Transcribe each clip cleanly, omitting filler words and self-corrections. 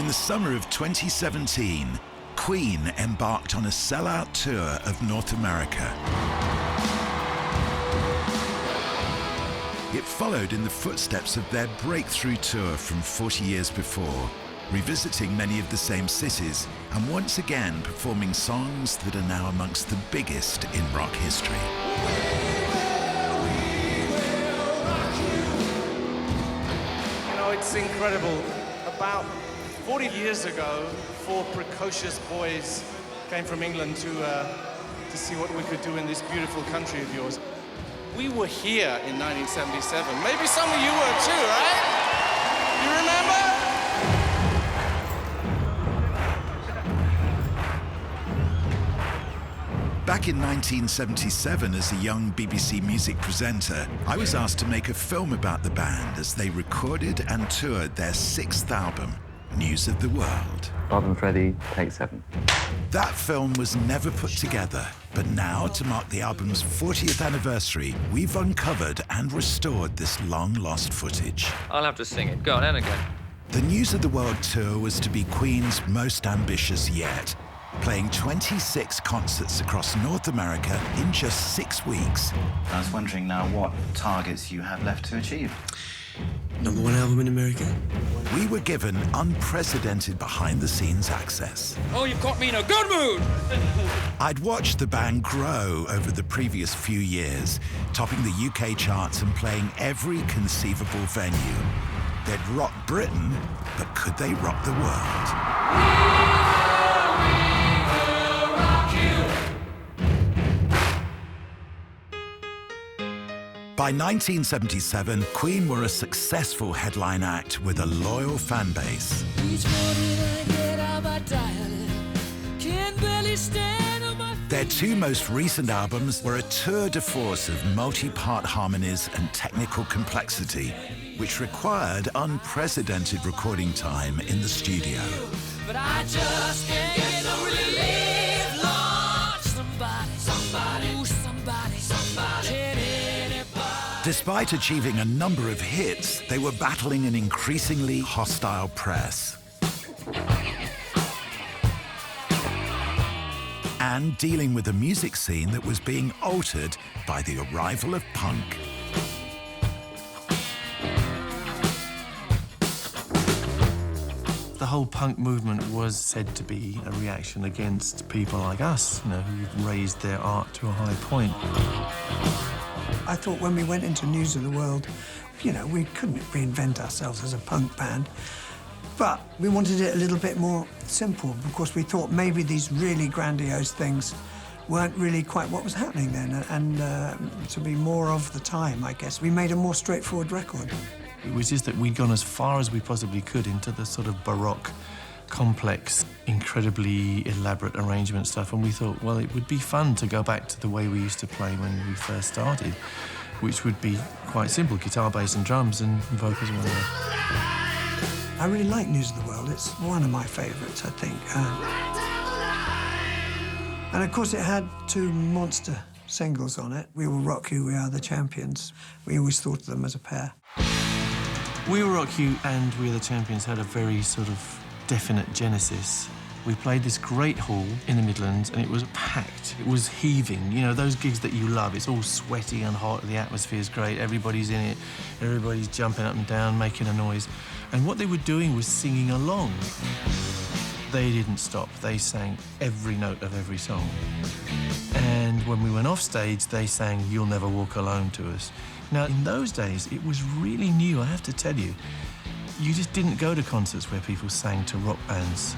the summer of 2017, Queen embarked on a sellout tour of North America. It followed in the footsteps of their breakthrough tour from 40 years before, revisiting many of the same cities and once again performing songs that are now amongst the biggest in rock history. You know, it's incredible. About 40 years ago, 4 precocious boys came from England to see what we could do in this beautiful country of yours. We were here in 1977. Maybe some of you were too, right? You remember? Back in 1977, as a young BBC music presenter, I was asked to make a film about the band as they recorded and toured their 6th album, News of the World. Bob and Freddie, take 7. That film was never put together, but now, to mark the album's 40th anniversary, we've uncovered and restored this long-lost footage. I'll have to sing it. Go on, and again. The News of the World tour was to be Queen's most ambitious yet, playing 26 concerts across North America in just 6 weeks. I was wondering now what targets you have left to achieve. #1 album in America. We were given unprecedented behind-the-scenes access. Oh, you've got me in a good mood! I'd watched the band grow over the previous few years, topping the UK charts and playing every conceivable venue. They'd rock Britain, but could they rock the world? By 1977, Queen were a successful headline act with a loyal fan base. Their 2 most recent albums were a tour de force of multi-part harmonies and technical complexity, which required unprecedented recording time in the studio. But I just can't get no relief, Lord. Somebody. Despite achieving a number of hits, they were battling an increasingly hostile press and dealing with a music scene that was being altered by the arrival of punk. The whole punk movement was said to be a reaction against people like us, you know, who raised their art to a high point. I thought when we went into News of the World, you know, we couldn't reinvent ourselves as a punk band, but we wanted it a little bit more simple because we thought maybe these really grandiose things weren't really quite what was happening then, and to be more of the time, I guess. We made a more straightforward record. It was just that we'd gone as far as we possibly could into the sort of Baroque, complex, incredibly elaborate arrangement stuff, and we thought, well, it would be fun to go back to the way we used to play when we first started, which would be quite simple, guitar, bass and drums and vocals and whatever. I really like News of the World. It's one of my favourites, I think. And of course it had 2 monster singles on it. We Will Rock You, We Are the Champions. We always thought of them as a pair. We Will Rock You and We Are the Champions had a very sort of definite genesis. We played this great hall in the Midlands and it was packed. It was heaving. You know, those gigs that you love, it's all sweaty and hot, the atmosphere's great, everybody's in it, everybody's jumping up and down, making a noise. And what they were doing was singing along. They didn't stop. They sang every note of every song. And when we went off stage, they sang You'll Never Walk Alone to us. Now, in those days, it was really new, I have to tell you. You just didn't go to concerts where people sang to rock bands.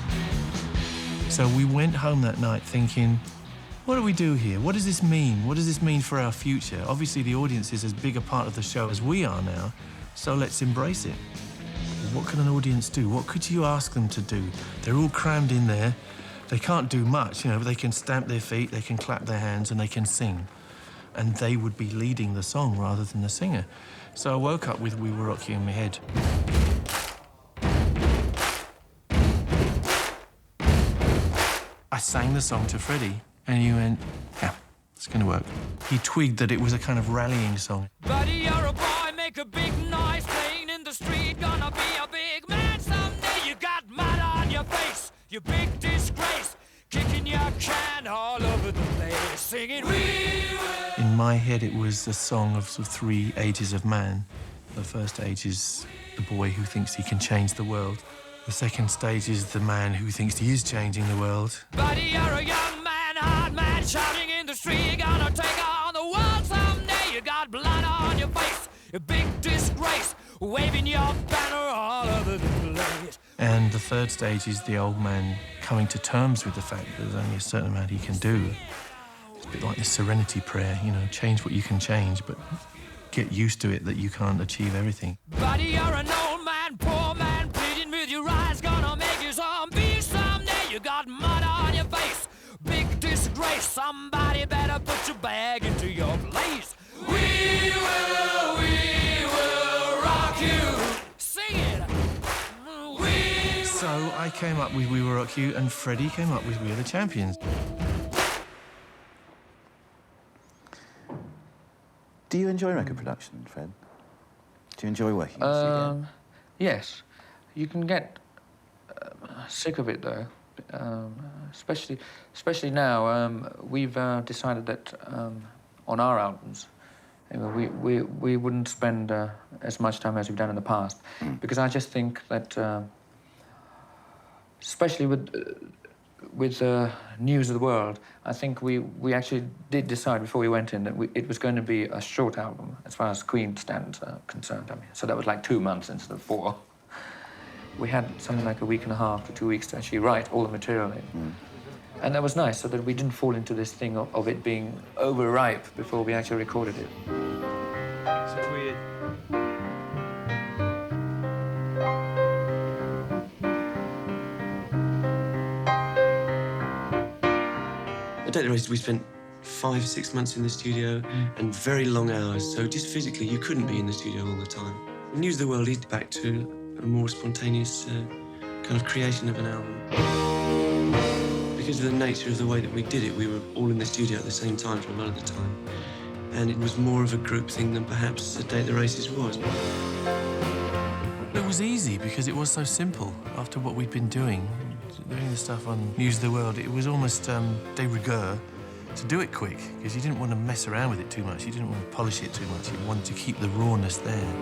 So we went home that night thinking, what do we do here? What does this mean? What does this mean for our future? Obviously, the audience is as big a part of the show as we are now, so let's embrace it. What can an audience do? What could you ask them to do? They're all crammed in there. They can't do much, you know, but they can stamp their feet, they can clap their hands, and they can sing. And they would be leading the song rather than the singer. So I woke up with We Will Rock You in my head. I sang the song to Freddie, and he went, yeah, it's gonna work. He twigged that it was a kind of rallying song. Buddy, you're a boy, make a big noise, playing in the street, gonna be a big man someday. You got mud on you big disgrace, kicking your can all over the place, singing, we will. In my head, it was a song of sort of 3 ages of man. The first age is the boy who thinks he can change the world. The second stage is the man who thinks he is changing the world. Buddy, you're a young man, hard man, shouting in the street. You're gonna take on the world someday. You got blood on your face, a big disgrace, waving your banner all over the place. And the third stage is the old man coming to terms with the fact that there's only a certain amount he can do. It's a bit like the Serenity Prayer, you know, change what you can change, but get used to it that you can't achieve everything. Buddy, you're an old man, poor man, pleading with your eyes, gonna make you zombie someday. You got mud on your face, big disgrace. Somebody better put your bag into your place. We will rock you. Sing it. So I came up with We Will Rock You, and Freddie came up with We Are the Champions. Do you enjoy record production, Fred? Do you enjoy working in the studio? Yes. You can get sick of it, though. Especially now. We've decided that on our albums, we wouldn't spend as much time as we've done in the past, because I just think that, especially with News of the World, I think we actually did decide before we went in that it was going to be a short album as far as Queen stands concerned. I mean, so that was like 2 months instead of 4. We had something like a week and a half to 2 weeks to actually write all the material in. And that was nice, so that we didn't fall into this thing of it being overripe before we actually recorded it. It's weird. At Take the Races, we spent 5 or 6 months in the studio and very long hours, so just physically you couldn't be in the studio all the time. News of the World is back to a more spontaneous kind of creation of an album. Because of the nature of the way that we did it, we were all in the studio at the same time for a lot of the time. And it was more of a group thing than perhaps A Day at the Races was. It was easy because it was so simple. After what we'd been doing the stuff on News of the World, it was almost de rigueur to do it quick, because you didn't want to mess around with it too much. You didn't want to polish it too much. You wanted to keep the rawness there.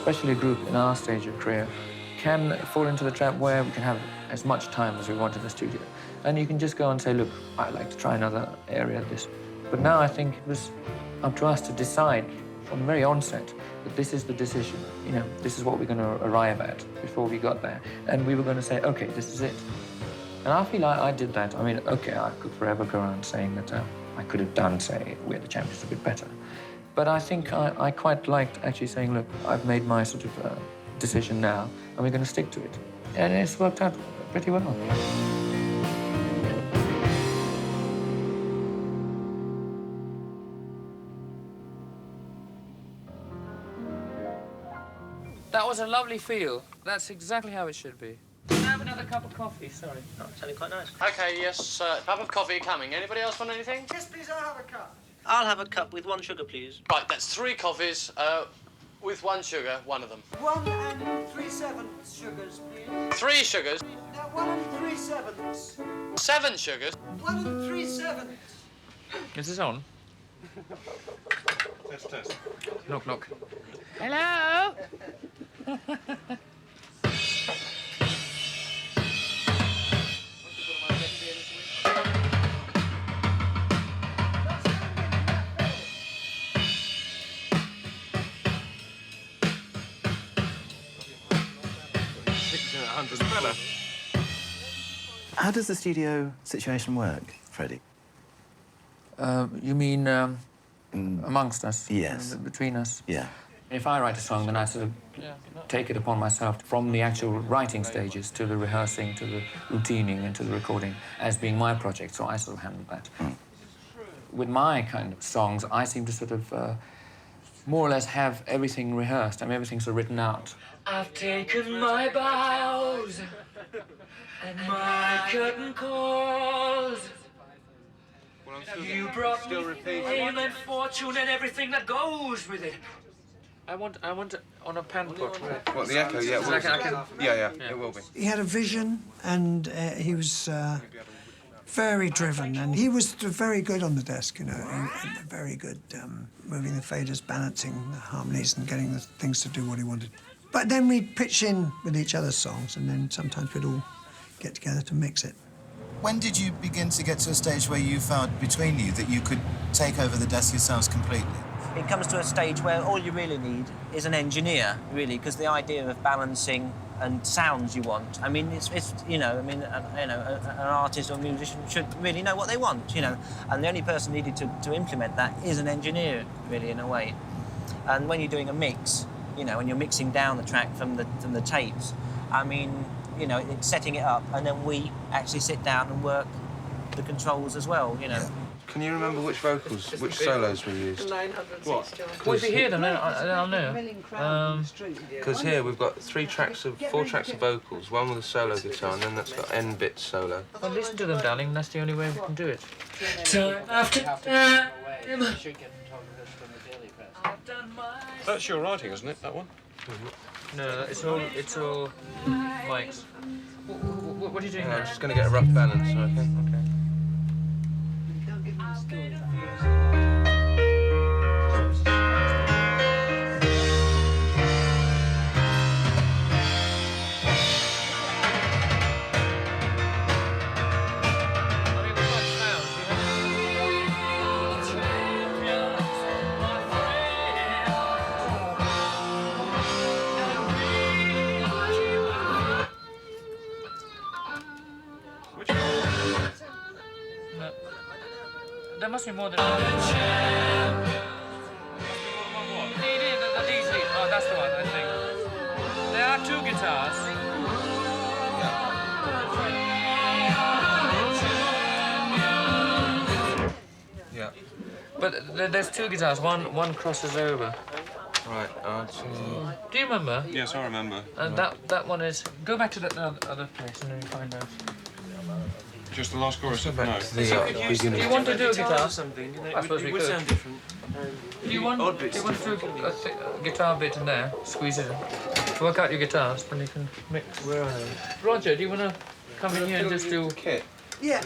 Especially a group in our stage of career can fall into the trap where we can have as much time as we want in the studio. And you can just go and say, look, I'd like to try another area of this. But now I think it was up to us to decide from the very onset that this is the decision. You know, this is what we're going to arrive at before we got there. And we were going to say, OK, this is it. And I feel I did that. I mean, OK, I could forever go around saying that I could have done, say, We're the Champions a bit better. But I think I quite liked actually saying, look, I've made my sort of decision now, and we're going to stick to it. And it's worked out pretty well. That was a lovely feel. That's exactly how it should be. Can I have another cup of coffee? Sorry. Oh, it's sounding quite nice. OK, yes, cup of coffee coming. Anybody else want anything? Yes, please, I'll have a cup. I'll have a cup with 1 sugar, please. Right, that's 3 coffees with 1 sugar, one of them. 1 3/7 sugars, please. 3 sugars. No, 1 3/7. 7 sugars. 1 3/7. Is this on? Test. Knock, knock. Hello? How does the studio situation work, Freddie? You mean amongst us? Yes. Between us? Yeah. If I write a song, then I sort of take it upon myself from the actual writing stages to the rehearsing, to the routining and to the recording as being my project, so I sort of handle that. With my kind of songs, I seem to sort of more or less have everything rehearsed. I mean, everything's sort of written out. I've taken my vows and my curtain calls. You brought me fame and fortune and everything that goes with it. I want it on a pan pot. What, the echo? Yeah, it will be. He had a vision, and he was very driven, and he was very good on the desk, you know, and very good moving the faders, balancing the harmonies and getting the things to do what he wanted. But then we'd pitch in with each other's songs, and then sometimes we'd all get together to mix it. When did you begin to get to a stage where you felt between you that you could take over the desk yourselves completely? It comes to a stage where all you really need is an engineer, really, because the idea of balancing and sounds you want. I mean, it's you know, I mean, an artist or musician should really know what they want, you know, and the only person needed to implement that is an engineer, really, in a way. And when you're doing a mix, you know, when you're mixing down the track from the tapes, I mean, you know, it's setting it up, and then we actually sit down and work the controls as well, you know. Yeah. Can you remember which vocals, which solos we used? What? Well, if you hear them, then I'll know. Because here we've got 4 tracks of vocals, one with a solo guitar, and then that's got N-bit solo. Well, listen to them, darling. That's the only way we can do it. Time after time. That's your writing, isn't it, that one? No, it's all Mike's. What are you doing I'm now? just going to get a rough balance, okay? There must be more than one. The D's lead. Oh, that's the one, I think. There are 2 guitars. Yeah. But there's 2 guitars. One crosses over. Right. Do you remember? Yes, I remember. And that one is. Go back to that other place and then you find out. Just the last chorus? No. Do you want to do a guitar? Something, you know, I suppose it we would could. sound different. Do you want to do a guitar bit in there? Squeeze it in. Work out your guitars, then you can mix. Where are they? Roger, do you want to come in here and just do... Kit. Yeah.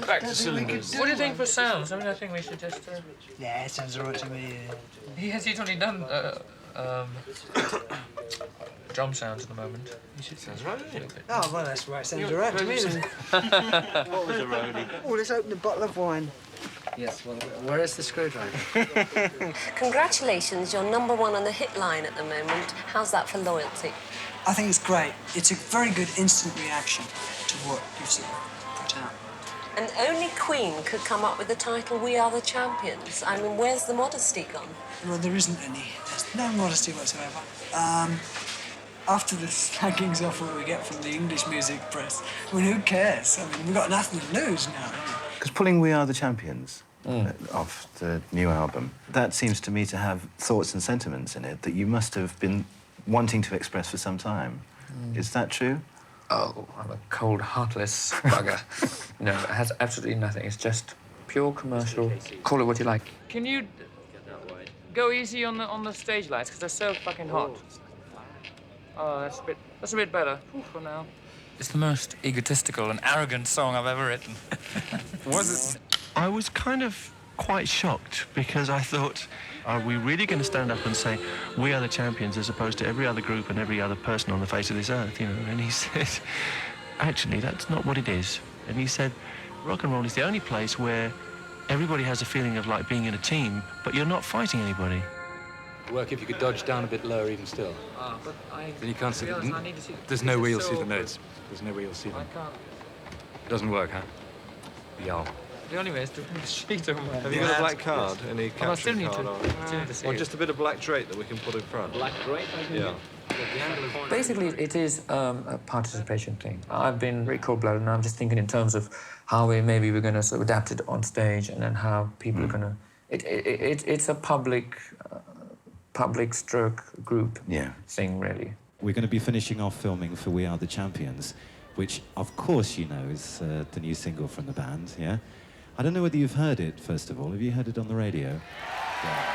Back to cylinders. What do you think for sounds? I mean, I think we should just... Yeah, it sounds all right to me. He's only done drum sounds at the moment. Sounds right, doesn't it? Oh, well, that's right. Sounds all right to me. What was a roadie? Oh, let's open a bottle of wine. Yes, well, where is the screwdriver? Congratulations, you're #1 on the hit line at the moment. How's that for loyalty? I think it's great. It's a very good instant reaction to what you've sort of put out. And only Queen could come up with the title We Are the Champions. I mean, where's the modesty gone? Well, there isn't any. There's no modesty whatsoever. After the slaggings off what we get from the English music press, I mean, who cares? I mean, we've got nothing to lose now. Because pulling We Are the Champions off the new album, that seems to me to have thoughts and sentiments in it that you must have been wanting to express for some time. Is that true? Oh, I'm a cold, heartless bugger. No, it has absolutely nothing. It's just pure commercial. Call it what you like. Can you go easy on the stage lights, because they're so fucking hot? Oh, that's a bit better for now. It's the most egotistical and arrogant song I've ever written. Was it? I was kind of quite shocked because I thought, are we really going to stand up and say, we are the champions, as opposed to every other group and every other person on the face of this earth, you know? And he said, actually, that's not what it is. And he said, rock and roll is the only place where everybody has a feeling of like being in a team, but you're not fighting anybody. Work if you could dodge down a bit lower even still. But then you can't see I need to see There's no way you'll see the notes. There's no way you'll see them. I can't. It doesn't work, huh? Yeah. The only way is to put a sheet over my Have you got a black card? Any I still caption need card? to see Or it. just a bit of black drape that we can put in front? Black drape? Yeah. Basically, it is a participation thing. I've been very cold-blooded, and I'm just thinking in terms of how maybe we're going to sort of adapt it on stage, and then how people are going to... It's a public stroke group thing, really. We're going to be finishing off filming for We Are the Champions, which, of course, you know, is the new single from the band, yeah? I don't know whether you've heard it, first of all. Have you heard it on the radio? Yeah.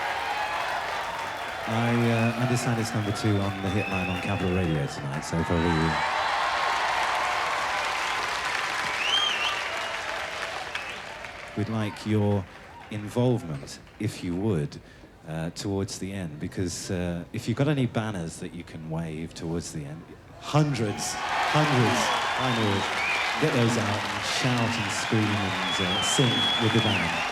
I understand it's number 2 on the hit line on Capital Radio tonight, so probably... We'd like your involvement, if you would, towards the end, because if you've got any banners that you can wave towards the end, hundreds, I know it. Get those out and shout and scream and sing with the band.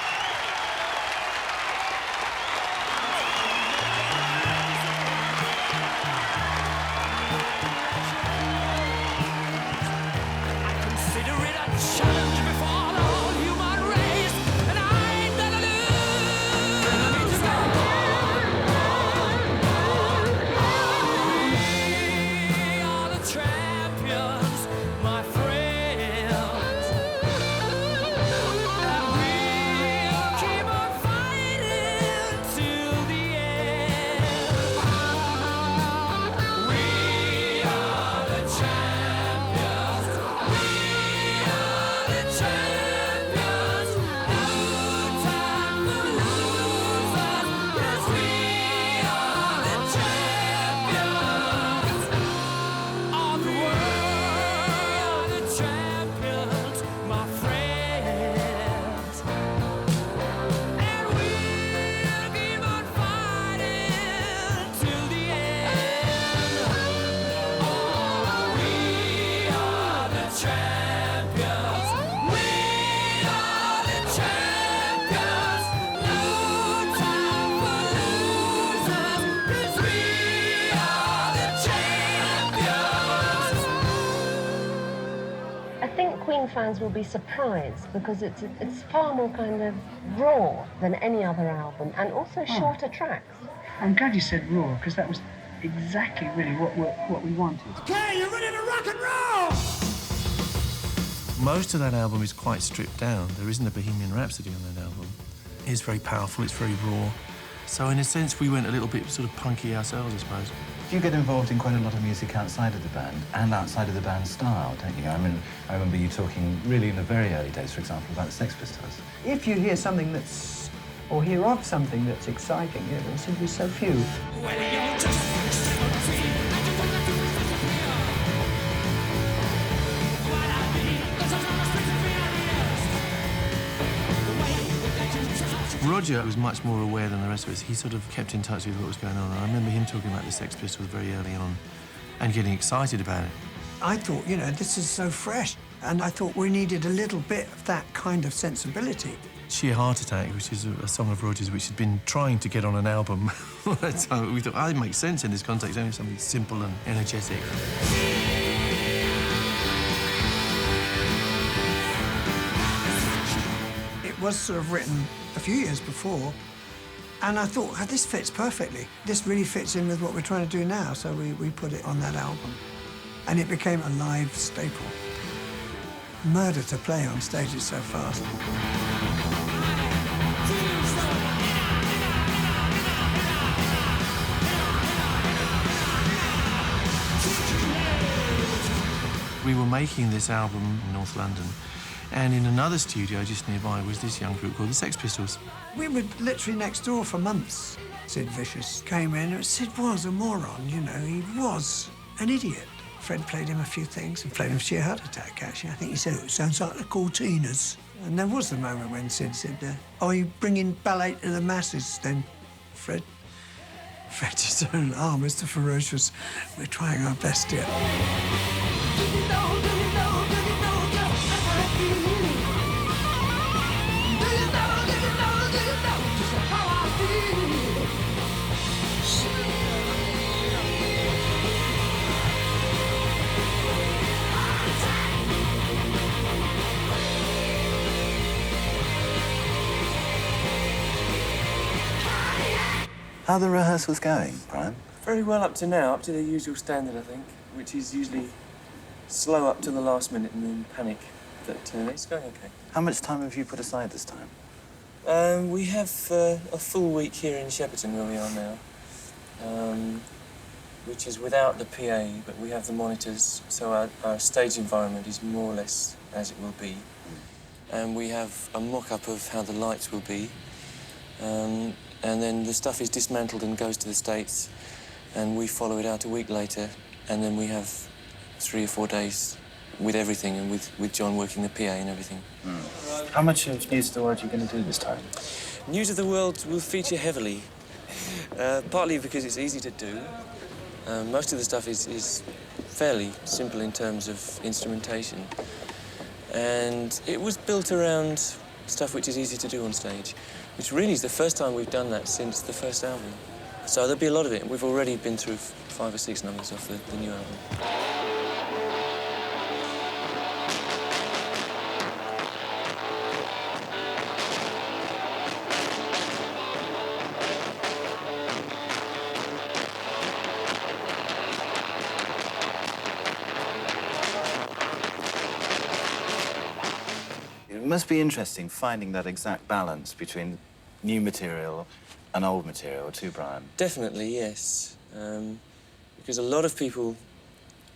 Fans will be surprised because it's far more kind of raw than any other album, and also shorter tracks. I'm glad you said raw, because that was exactly really what we wanted. Okay, you ready to rock and roll? Most of that album is quite stripped down. There isn't a Bohemian Rhapsody on that album. It's very powerful, it's very raw. So in a sense, we went a little bit sort of punky ourselves, I suppose. You get involved in quite a lot of music outside of the band and outside of the band's style, don't you? I mean, I remember you talking really in the very early days, for example, about the Sex Pistols. If you hear something that's, or hear of something that's exciting, there seem to be so few. Roger was much more aware than the rest of us. He sort of kept in touch with what was going on. I remember him talking about the Sex Pistols very early on and getting excited about it. I thought, you know, this is so fresh, and I thought we needed a little bit of that kind of sensibility. Sheer Heart Attack, which is a song of Roger's which had been trying to get on an album. So we thought, oh, it makes sense in this context, only something simple and energetic. was sort of written a few years before, and I thought, oh, this fits perfectly. This really fits in with what we're trying to do now, so we put it on that album. And it became a live staple. Murder to play on stages so fast. We were making this album in North London, and in another studio just nearby was this young group called the Sex Pistols. We were literally next door for months. Sid Vicious came in, and Sid was a moron, you know, he was an idiot. Fred played him a few things and played him Sheer Heart Attack, actually. I think he said, it sounds like the Cortinas. And there was the moment when Sid said, are you bringing ballet to the masses then, Fred? Fred just turned, oh, Mr. Ferocious, we're trying our best here. How are the rehearsals going, Brian? Very well up to now, up to the usual standard, I think, which is usually slow up to the last minute and then panic. But it's going okay. How much time have you put aside this time? We have a full week here in Shepperton, where we are now, which is without the PA, but we have the monitors, so our stage environment is more or less as it will be. And we have a mock-up of how the lights will be. And then the stuff is dismantled and goes to the States, and we follow it out a week later, and then we have 3 or 4 days with everything, and with John working the PA and everything. How much of News of the World are you going to do this time? News of the World will feature heavily, partly because it's easy to do. Most of the stuff is fairly simple in terms of instrumentation, and it was built around stuff which is easy to do on stage, which really is the first time we've done that since the first album. So there'll be a lot of it. We've already been through 5 or 6 numbers off the new album. It must be interesting finding that exact balance between new material and old material too, Brian. Definitely, yes. Because a lot of people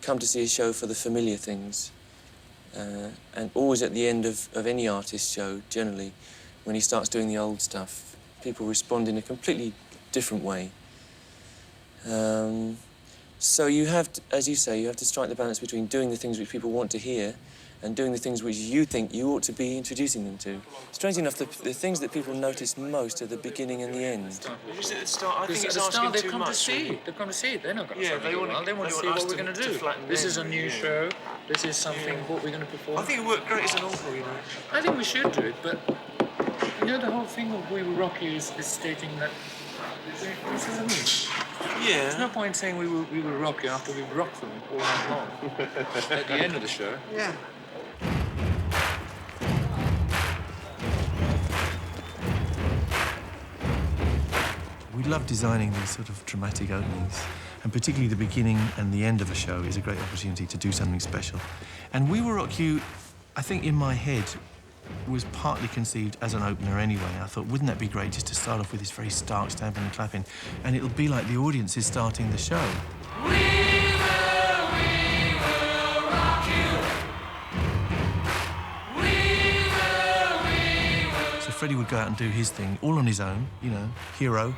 come to see a show for the familiar things. And always at the end of any artist's show, generally, when he starts doing the old stuff, people respond in a completely different way. So you have to, as you say, you have to strike the balance between doing the things which people want to hear and doing the things which you think you ought to be introducing them to. Strangely enough, the things that people notice most are the beginning and the end. Because at the start, they've come to see it. They've come to see it. They're not going to say it well. They want to see what we're going to do. This is a new show. This is something what we're going to perform. I think it worked great as an encore, you know. I think we should do it, but you know the whole thing of We Will Rock You is stating that this is a me. Yeah. There's no point saying we will rock you after we've rocked them all night long. At the end of the show. Yeah. We love designing these sort of dramatic openings, and particularly the beginning and the end of a show is a great opportunity to do something special. And We Will Rock You, I think in my head, was partly conceived as an opener anyway. I thought, wouldn't that be great just to start off with this very stark stamping and clapping, and it'll be like the audience is starting the show. We will rock you. We will. So Freddie would go out and do his thing, all on his own, you know, hero.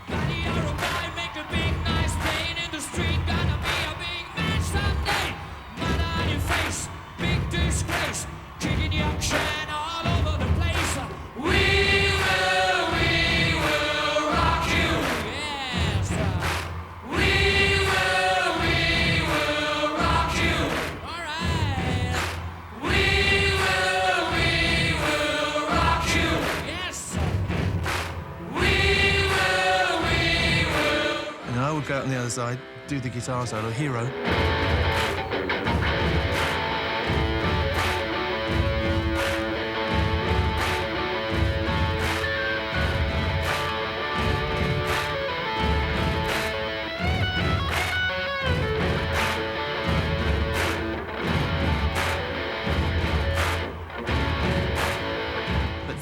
Go out on the other side, do the guitar solo, hero.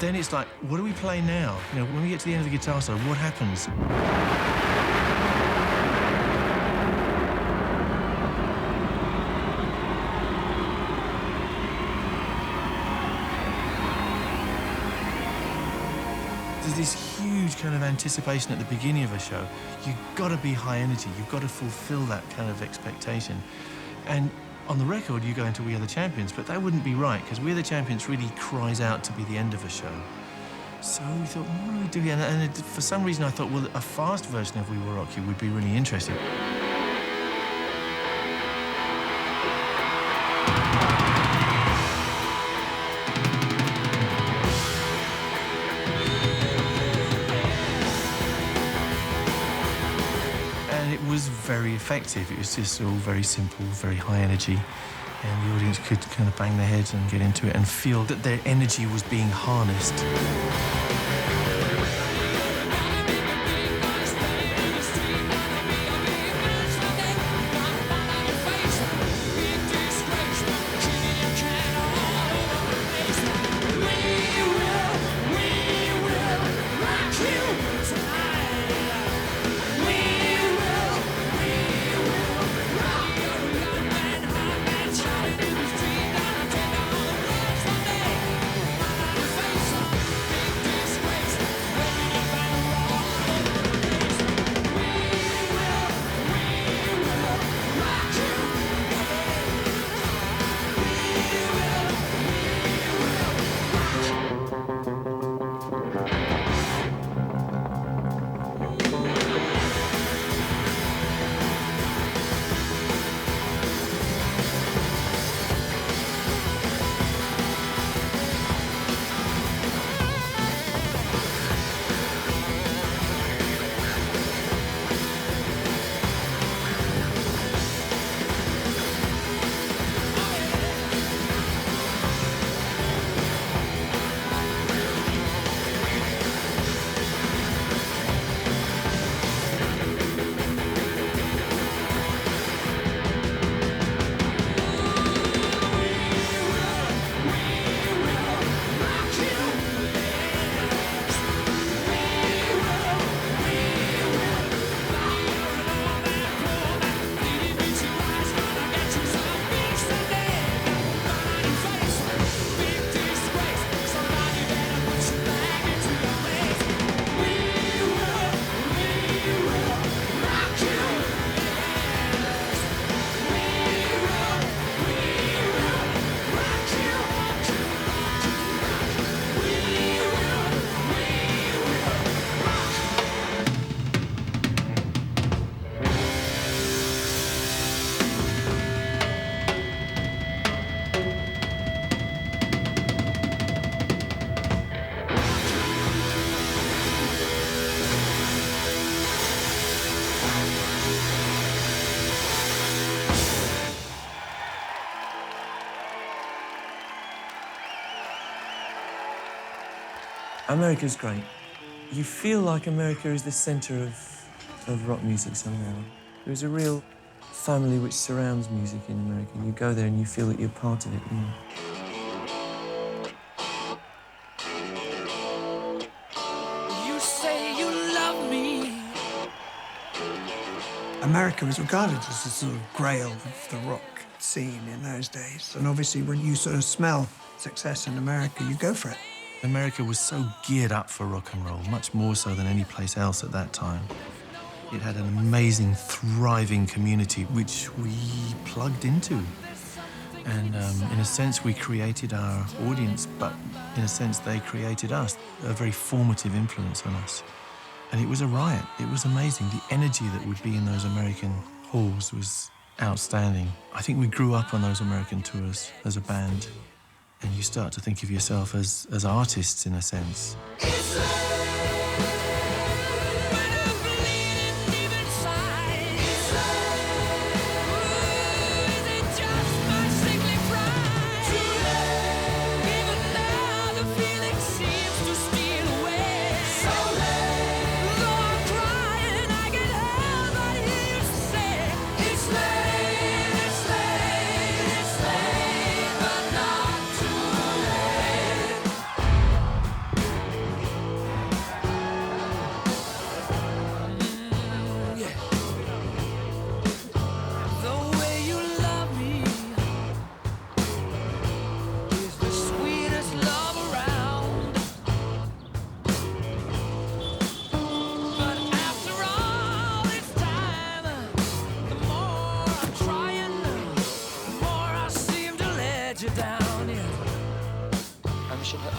then it's like, what do we play now? You know, when we get to the end of the guitar solo, what happens? There's this huge kind of anticipation at the beginning of a show. You've got to be high energy. You've got to fulfill that kind of expectation. And on the record, you go into We Are the Champions, but that wouldn't be right, because We Are the Champions really cries out to be the end of a show. So we thought, what do we do here? And for some reason, I thought, well, a fast version of We Will Rock You would be really interesting. Was very effective. It was just all very simple, very high energy, and the audience could kind of bang their heads and get into it and feel that their energy was being harnessed. America's great. You feel like America is the centre of rock music somehow. There's a real family which surrounds music in America. You go there and you feel that you're part of it, you know. You say you love me. America was regarded as the sort of grail of the rock scene in those days. And obviously, when you sort of smell success in America, you go for it. America was so geared up for rock and roll, much more so than any place else at that time. It had an amazing, thriving community, which we plugged into. And in a sense, we created our audience, but in a sense, they created us, a very formative influence on us. And it was a riot. It was amazing. The energy that would be in those American halls was outstanding. I think we grew up on those American tours as a band. And you start to think of yourself as artists, in a sense.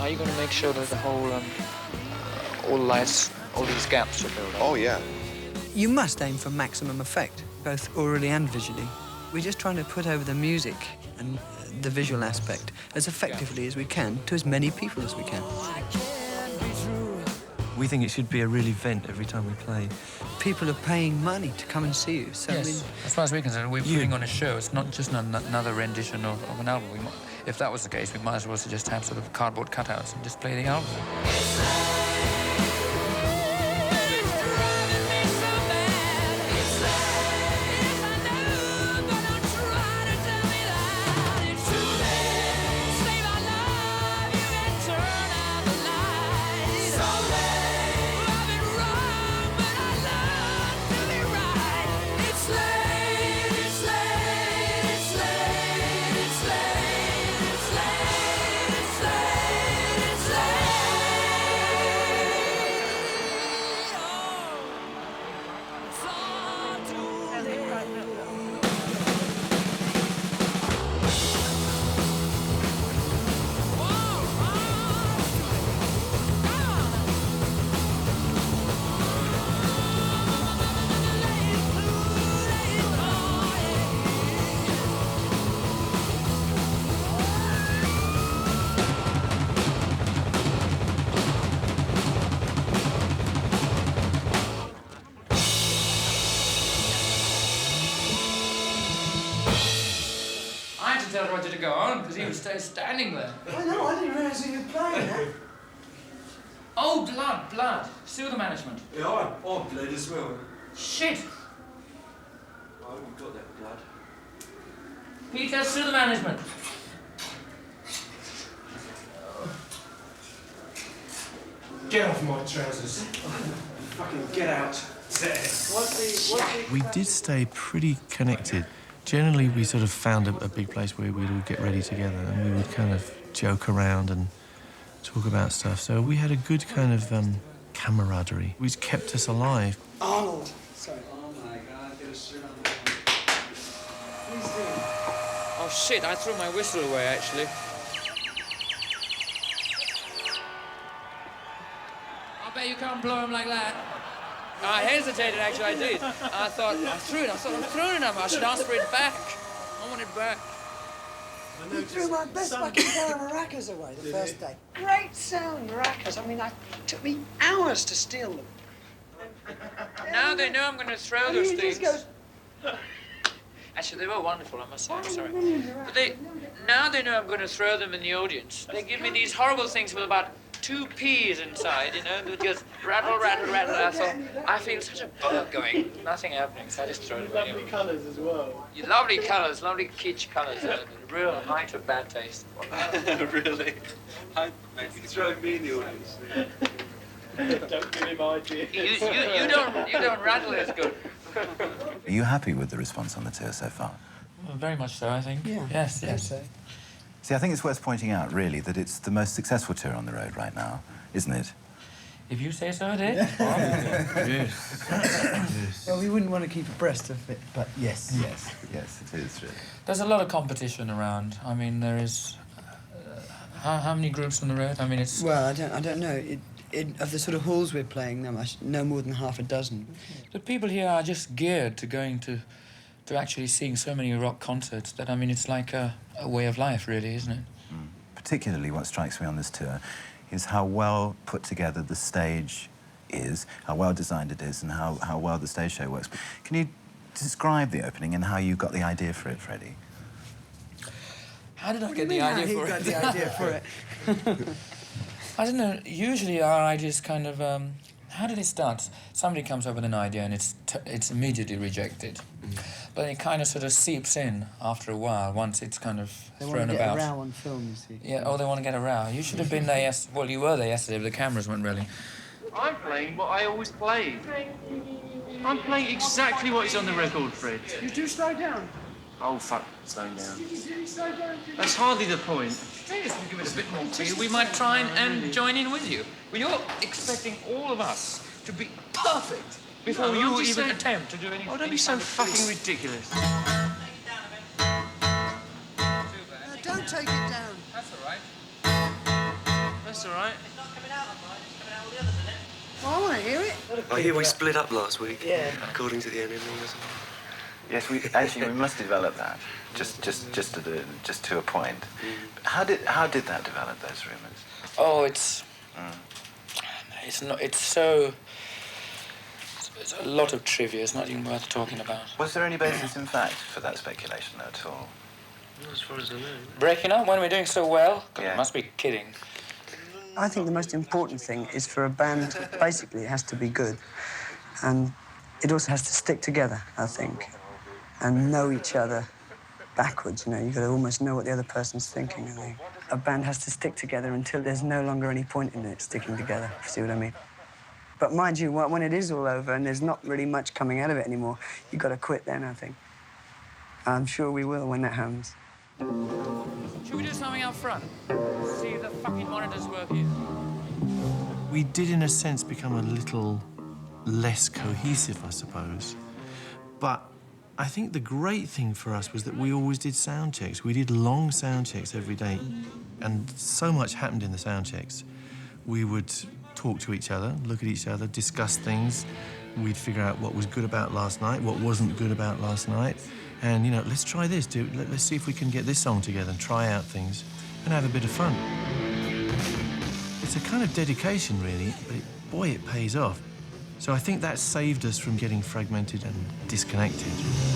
are you going to make sure that the whole, all the lights, all these gaps are filled up? Oh, yeah. You must aim for maximum effect, both orally and visually. We're just trying to put over the music and the visual aspect as effectively as we can to as many people as we can. We think it should be a real event every time we play. People are paying money to come and see you. So Yes, I mean, as far as we're concerned, we're putting on a show. It's not just another rendition of an album. If that was the case, we might as well just have sort of cardboard cutouts and just play the album. I had to tell Roger to go on because he was standing there. I know, I didn't realise you were playing that. Oh, blood. Sue the management. Yeah, I bled as well. Shit. I haven't got that blood. Peter, sue the management. Get off my trousers. Fucking get out. We did stay pretty connected. Generally, we sort of found a big place where we'd all get ready together and we would kind of joke around and talk about stuff. So we had a good kind of camaraderie, which kept us alive. Arnold. Sorry. Oh my God, get a shirt on. Please do. Oh shit, I threw my whistle away actually. I bet you can't blow him like that. I hesitated, actually, I did. I thought, I'm throwing it at him. I should ask for it back. I want it back. You threw my best fucking pair of maracas away the first day. Great sound maracas. I mean, it took me hours to steal them. Now they know I'm going to throw And those he things. just Actually, they were wonderful, I must say. I'm sorry. But now they know I'm going to throw them in the audience. They give me these horrible things with about 2 P's inside, you know, that just rattle, rattle, rattle. I thought, I feel such a bug going. Nothing happening, so I just throw it away. Lovely colours as well. Lovely colours, lovely kitsch colours. The real height of bad taste. Really? You throw me in the audience. Don't give him ideas. You don't rattle as good. Are you happy with the response on the tour so far? Well, very much so, I think. Yeah. Yes. See, I think it's worth pointing out, really, that it's the most successful tour on the road right now, isn't it? If you say so, Dick. Yes. Well, we wouldn't want to keep abreast of it, but yes. Yes, it is really. There's a lot of competition around. I mean, there is... how many groups on the road? I mean, it's... Well, I don't know. Of the sort of halls we're playing, no more than half a dozen. The people here are just geared to going to actually seeing so many rock concerts that, I mean, it's like a way of life, really, isn't it? Particularly what strikes me on this tour is how well put together the stage is, how well designed it is, and how well the stage show works. Can you describe the opening and how you got the idea for it, Freddie? How did I get the idea for it? Got the idea for it? I don't know. Usually our ideas kind of... how did it start? Somebody comes up with an idea and it's immediately rejected. But it kind of sort of seeps in after a while, once it's kind of thrown about. They want to get a row on film, you see. Yeah, they want to get a row. You should have been there yesterday. Well, you were there yesterday, but the cameras weren't really. I'm playing what I always play. I'm playing exactly what is on the record, Fred. You do slow down. Oh, fuck, slowing down. That's hardly the point. Please, we'll give it a bit more to you. We might try and join in with you. Well, you're expecting all of us to be perfect before you even attempt to do anything. Oh, don't be so fucking ridiculous. Don't take it down. That's all right. That's all right. Well, I want to hear it. I hear we split up last week. Yeah. According to the enemy or something. Yes, we must develop that, just to a point. How did that develop, those rumours? Oh, it's not. It's a lot of trivia. It's not even worth talking about. Was there any basis in fact for that speculation at all? Not as far as I know. Breaking up when we're doing so well? Yeah. You must be kidding. I think the most important thing is for a band, basically, it has to be good. And it also has to stick together, I think, and know each other backwards, you know. You've got to almost know what the other person's thinking, I think. A band has to stick together until there's no longer any point in it sticking together, if you see what I mean. But mind you, when it is all over and there's not really much coming out of it anymore, you've got to quit then, I think. I'm sure we will when that happens. Should we do something up front? See if the fucking monitors work here. We did, in a sense, become a little less cohesive, I suppose. But I think the great thing for us was that we always did sound checks. We did long sound checks every day, and so much happened in the sound checks. We would talk to each other, look at each other, discuss things. We'd figure out what was good about last night, what wasn't good about last night. And, you know, let's try this, let's see if we can get this song together and try out things and have a bit of fun. It's a kind of dedication, really, but boy, it pays off. So I think that saved us from getting fragmented and disconnected.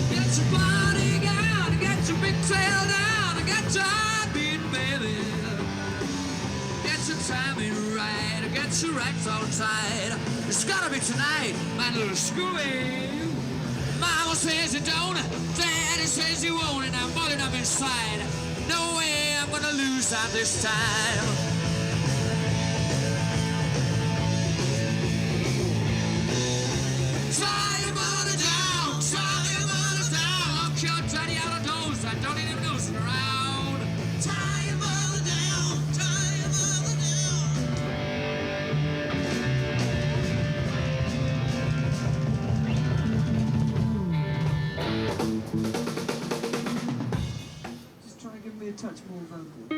Get your body down, get your big tail down, get your heart beat, baby. Get your timing right, get your rights all tight. It's gotta be tonight, my little Scooby. Mama says you don't, Daddy says you won't, and I'm boiling up inside. No way I'm gonna lose out this time. Tie your mother down, tie your mother down. I'll kill Daddy out of those, I don't need him nosing around. Tie your mother down, tie your mother Just try and give me a touch more vocal.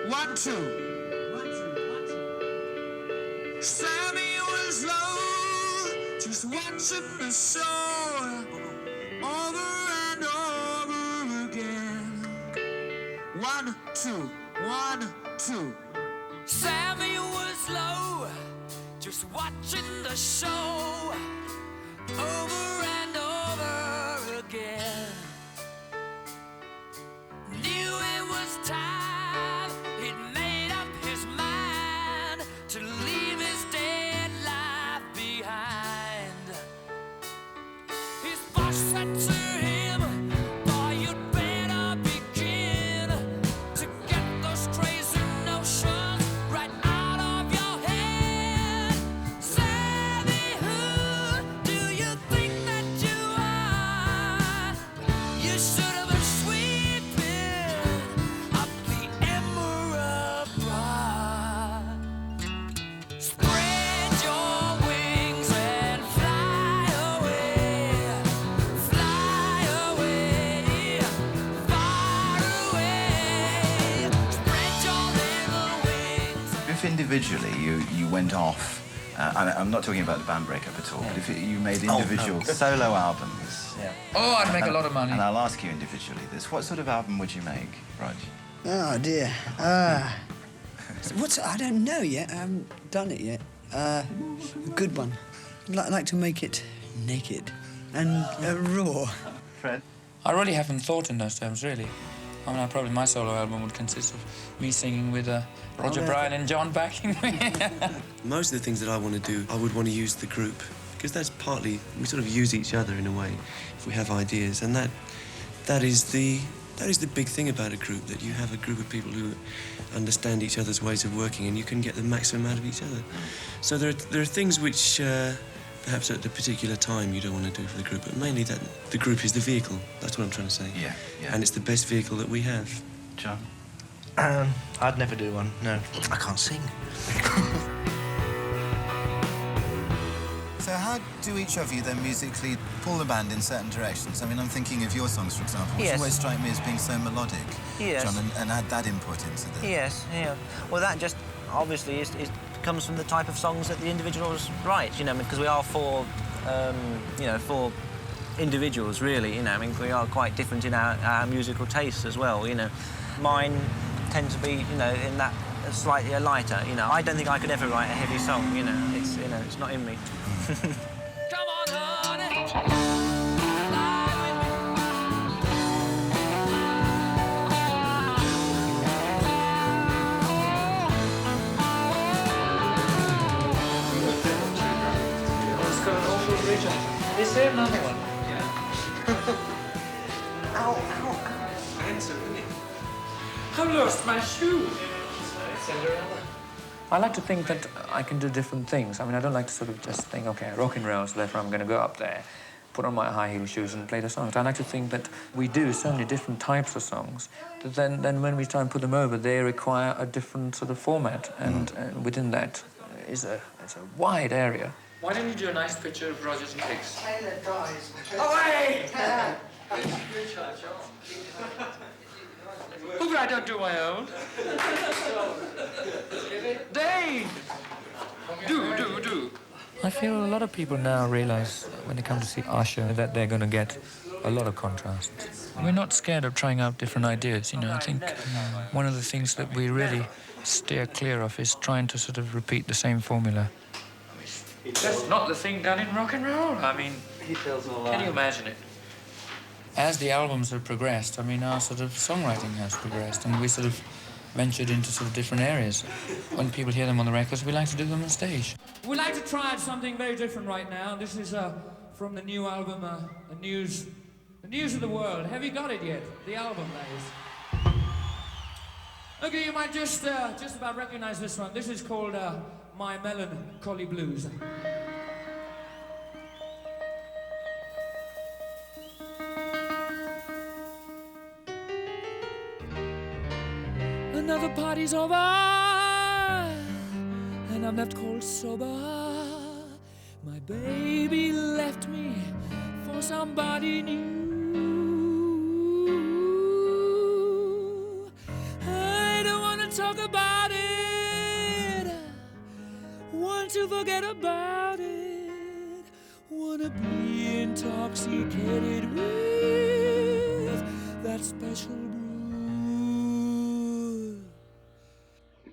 1, 2. Sammy was low, just watching the show over and over again. 1, 2, 1, 2. Sammy was low, just watching the show over and over again. Knew it was time, he'd made up his mind to leave his dead life behind. His boss said to him, boy, you'd better begin to get those crazy notions right out of your head. Sammy, who do you think that you are? You should have been sweeping up the Emerald Broad. Spread your wings and fly away, far away. Spread your little wings. If individually you went off, I'm not talking about the band breakup at all, but if you made individual solo albums. Yeah. Oh, I'd make a lot of money. And I'll ask you individually this. What sort of album would you make, Rog? Oh, dear. I don't know yet. I haven't done it yet. A good one. I'd like to make it naked and raw. Fred? I really haven't thought in those terms, really. I mean, probably my solo album would consist of me singing with Roger Bryan and John backing me. Most of the things that I want to do, I would want to use the group, because that's partly, we sort of use each other in a way, if we have ideas, and that is the big thing about a group, that you have a group of people who understand each other's ways of working, and you can get the maximum out of each other. So there are things which perhaps at the particular time you don't want to do for the group, but mainly that the group is the vehicle. That's what I'm trying to say. Yeah. And it's the best vehicle that we have. John? I'd never do one, no. I can't sing. So So how do each of you then musically pull the band in certain directions? I mean, I'm thinking of your songs, for example, which Yes. always strike me as being so melodic, Yes. John, and add that input into this. Yes, yeah. Well, that just obviously is comes from the type of songs that the individuals write, you know, because we are four individuals, really, you know. I mean, we are quite different in our musical tastes as well, you know. Mine tend to be, you know, in that slightly lighter, you know. I don't think I could ever write a heavy song, you know. It's not in me. Come on, honey. Is there another one? Ow, ow, ow. Answer, isn't it? I lost my shoe. Cinderella. I like to think that I can do different things. I mean, I don't like to sort of just think, okay, rocking rail, so therefore I'm going to go up there, put on my high heel shoes and play the songs. I like to think that we do so many different types of songs that then when we try and put them over, they require a different sort of format, and within that is a wide area. Why don't you do a nice picture of Rodgers and Hicks? Taylor dies. Away! Hoover, I don't do my own. Dave! Do. I feel a lot of people now realise when they come to see our show that they're going to get a lot of contrasts. We're not scared of trying out different ideas, you know. I think one of the things that we really steer clear of is trying to sort of repeat the same formula. That's not the thing done in rock and roll. I mean, He tells all can you imagine it? As the albums have progressed, I mean, our sort of songwriting has progressed, and we sort of ventured into sort of different areas. When people hear them on the records, we like to do them on stage. We'd like to try something very different right now. This is from the new album, The News of the World. Have you got it yet? The album, that is. Okay, you might just about recognize this one. This is called My Melancholy Blues. Another party's over, and I'm left cold sober. My baby left me for somebody new. I don't want to talk about it, want to forget about it, want to be intoxicated with that special brew.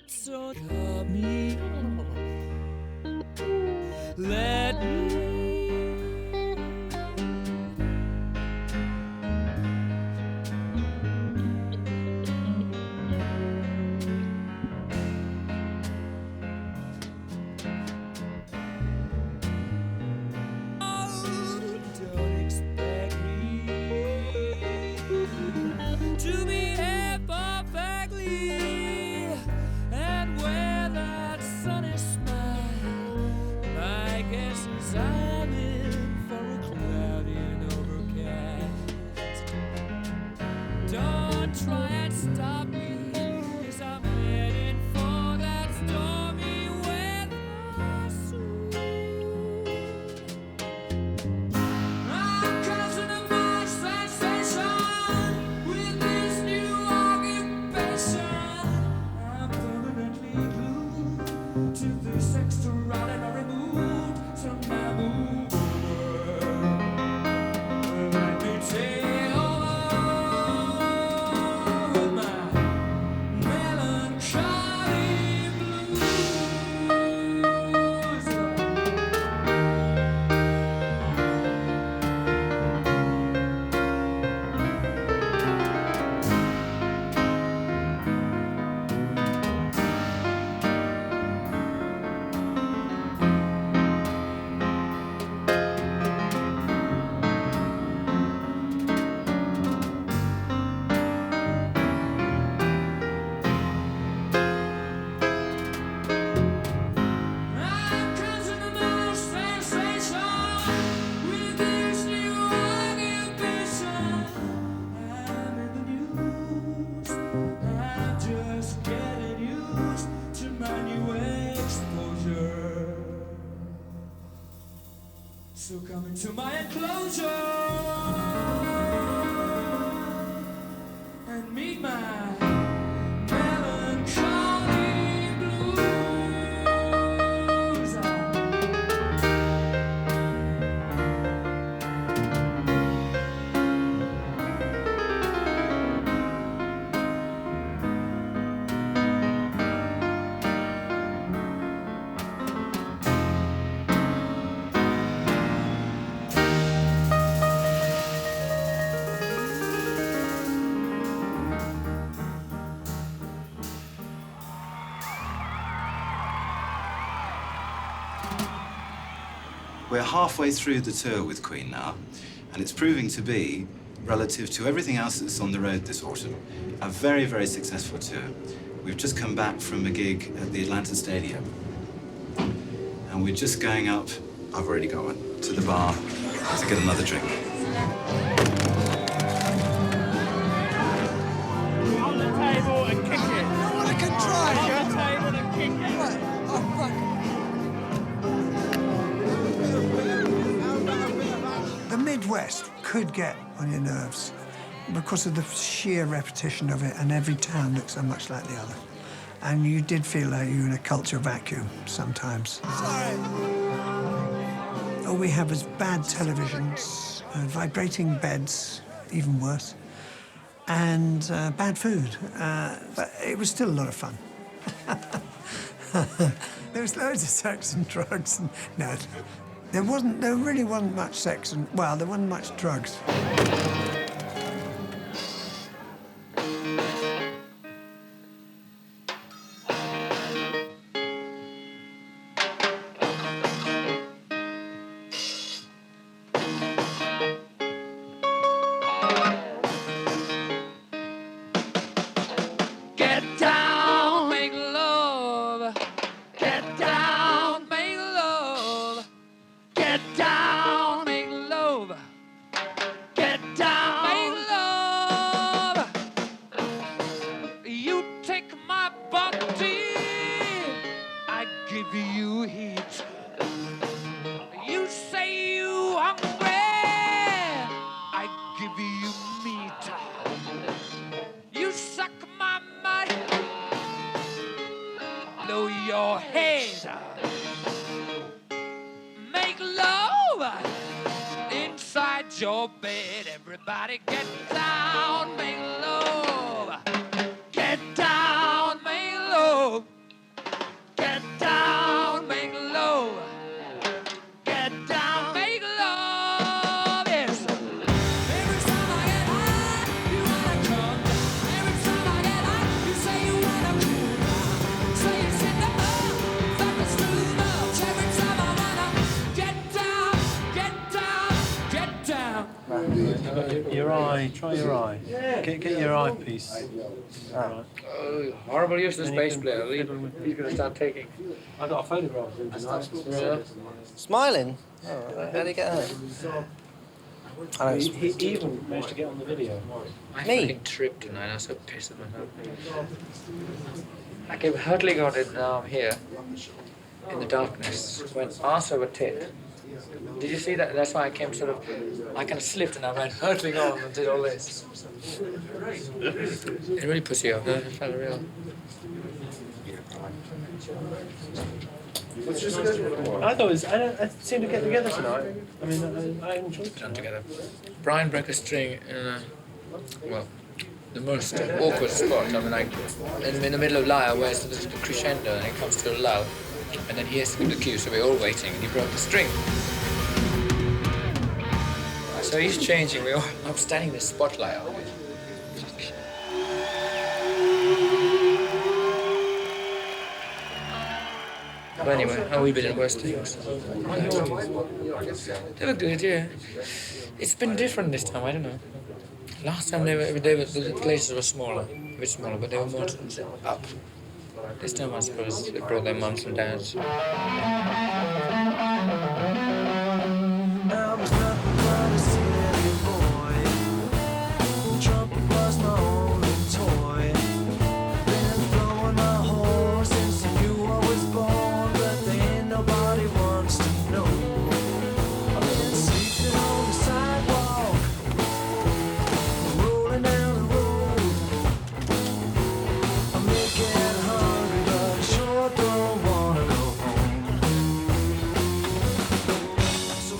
So come me, let me. Don't expect me to behave perfectly and wear that sunny smile. My guess is I'm in for a cloudy and overcast. Don't try and stop me, 'cause I'm heading for that stormy weather soon. I'm causing a my sensation with this new occupation. I'm permanently glued to this extraordinary mood. So my mood. So come into my enclosure and meet my melancholy blues. We're halfway through the tour with Queen now, and it's proving to be, relative to everything else that's on the road this autumn, a very, very successful tour. We've just come back from a gig at the Atlanta Stadium, and we're just going up, I've already got one, to the bar to get another drink. On the table and kick it. No, I can try. On the table and kick it. Right. Oh, fuck. The Midwest could get on your nerves because of the sheer repetition of it, and every town looks so much like the other. And you did feel like you were in a culture vacuum sometimes. Sorry. All we have is bad televisions, vibrating beds, even worse, and bad food. But it was still a lot of fun. There was loads of sex and drugs. And, no, there really wasn't much sex and, well, there wasn't much drugs. Get down, make love. Get down, make love. Get down, make love. Get down, make love. You take my body, I give you heat. You say you hungry, I give you meat. You suck my mud, blow your head. Make love inside your bed. Everybody get down, make love. Get down, make love. Get down, make love. Get down, make love. Yes. Every time I get high, you wanna come down. Every time I get high, you say you wanna cool down. So you sit up, fuck us too much. Every time I wanna get down, get down, get down. Your eye, try your eye. Get your eyepiece. Oh, horrible useless bass player. He's going to start taking. I got a photograph of him tonight. Yeah. Smiling? Oh, how did he get home? He even managed to get on the video. I fucking tripped tonight. I was so pissed at myself. I came hurtling on it now here in the darkness when arse over tit. Did you see that? That's why I came sort of, I kind of slipped and I ran hurtling on and did all this. It really puts you off, doesn't it? It felt real. I thought I seemed to get together tonight. I mean, I enjoyed it. Done together. Brian broke a string in a, well, the most awkward spot. I mean, like in the middle of Lyre, where it's the crescendo and it comes to a lull, and then he has to give the cue, so we're all waiting, and he broke the string. So he's changing. I'm standing in the spotlight. But anyway, we've been in worse things. They were good, yeah. It's been different this time, I don't know. Last time the places were smaller, a bit smaller, but they were more up. This time I suppose they brought their mums and dads.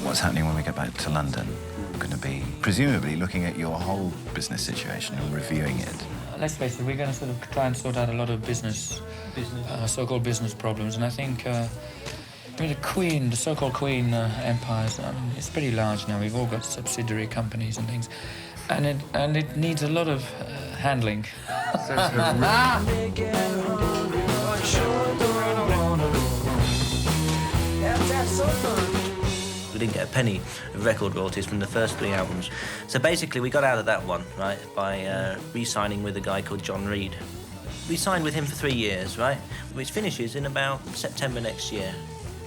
what's happening when we get back to London. We're going to be, presumably, looking at your whole business situation and reviewing it. Let's face it, we're going to sort of try and sort out a lot of so-called business problems, and I think, I mean, the so-called Queen empires, it's pretty large now. We've all got subsidiary companies and things, and it needs a lot of handling. We didn't get a penny of record royalties from the first 3 albums. So basically we got out of that one, right, by re-signing with a guy called John Reid. We signed with him for 3 years, right, which finishes in about September next year.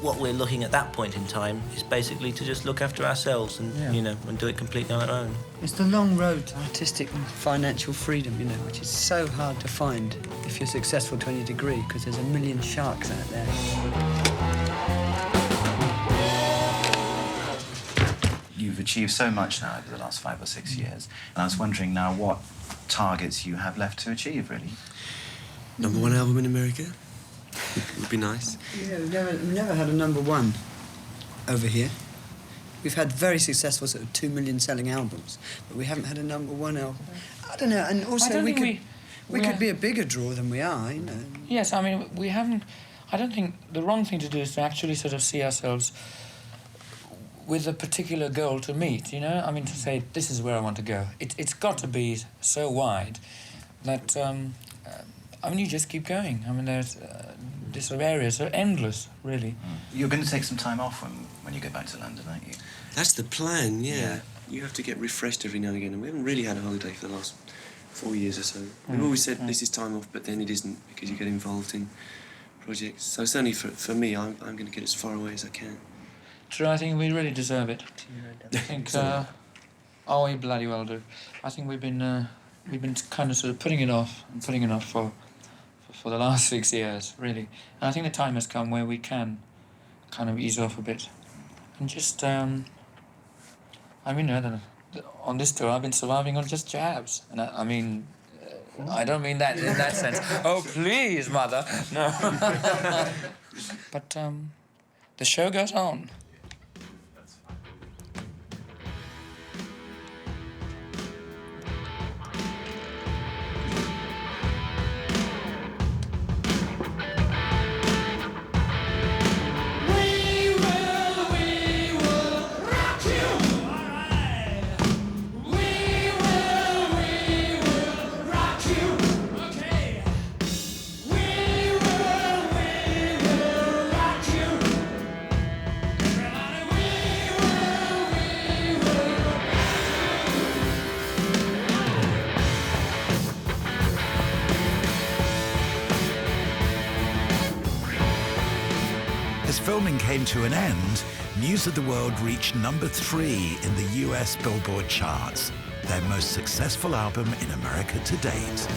What we're looking at that point in time is basically to just look after ourselves and, you know, and do it completely on our own. It's the long road to artistic and financial freedom, you know, which is so hard to find if you're successful to any degree, because there's a million sharks out there. You've achieved so much now over the last 5 or 6 years, and I was wondering now what targets you have left to achieve, really. #1 album in America would be nice. Yeah, we've never had a #1 over here. We've had very successful sort of 2 million selling albums, but we haven't had a #1 album. I don't know, and also we could be a bigger draw than we are, you know. Yes, I mean, we haven't... I don't think the wrong thing to do is to actually sort of see ourselves with a particular goal to meet, you know? I mean, to say, this is where I want to go. It's got to be so wide that, I mean, you just keep going. I mean, there's... these sort of areas are endless, really. You're going to take some time off when you get back to London, aren't you? That's the plan, yeah. You have to get refreshed every now and again, and we haven't really had a holiday for the last 4 years or so. We've always said this is time off, but then it isn't, because you get involved in projects. So certainly for me, I'm going to get as far away as I can. True, I think we really deserve it. I think, oh, we bloody well do. I think we've been kind of sort of putting it off for the last 6 years, really. And I think the time has come where we can kind of ease off a bit. And just, I mean, I don't know, on this tour I've been surviving on just jabs. And I mean, I don't mean that in that sense. Oh, please, mother. No. But the show goes on. As filming came to an end, News of the World reached #3 in the US Billboard charts, their most successful album in America to date.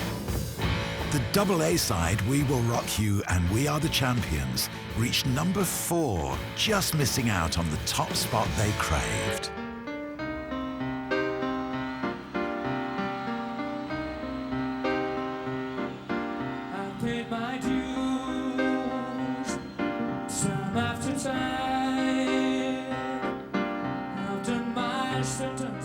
The double A-side, We Will Rock You and We Are the Champions, reached #4, just missing out on the top spot they craved.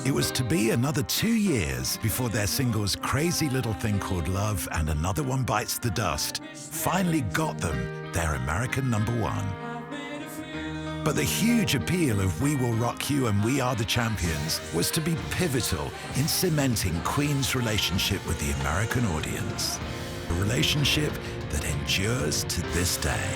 It was to be another 2 years before their singles Crazy Little Thing Called Love and Another One Bites the Dust finally got them their American #1. But the huge appeal of We Will Rock You and We Are the Champions was to be pivotal in cementing Queen's relationship with the American audience. A relationship that endures to this day.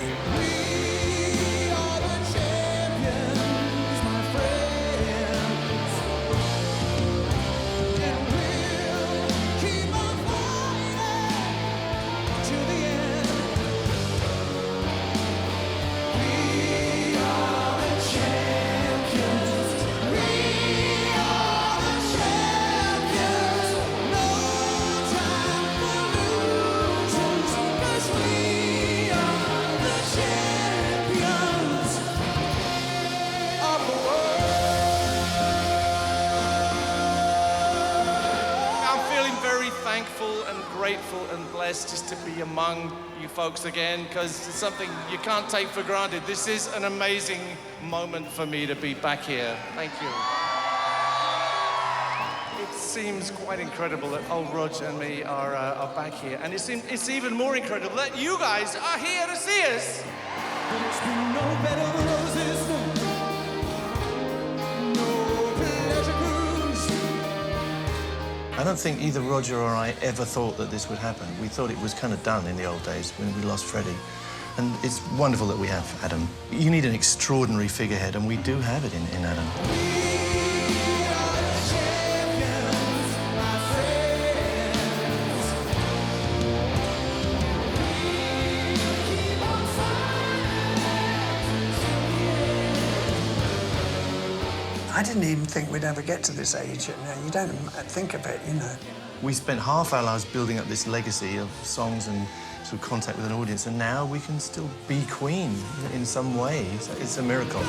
thankful and grateful and blessed just to be among you folks again, because it's something you can't take for granted. This is an amazing moment for me to be back here. Thank you. It seems quite incredible that old Roger and me are back here, and it's even more incredible that you guys are here to see us. It's been no bed of roses, no pleasure cruise. I don't think either Roger or I ever thought that this would happen. We thought it was kind of done in the old days when we lost Freddie. And it's wonderful that we have Adam. You need an extraordinary figurehead, and we do have it in Adam. I didn't even think we'd ever get to this age. You know, you don't think of it, you know. We spent half our lives building up this legacy of songs and sort of contact with an audience, and now we can still be Queen in some way. It's a miracle.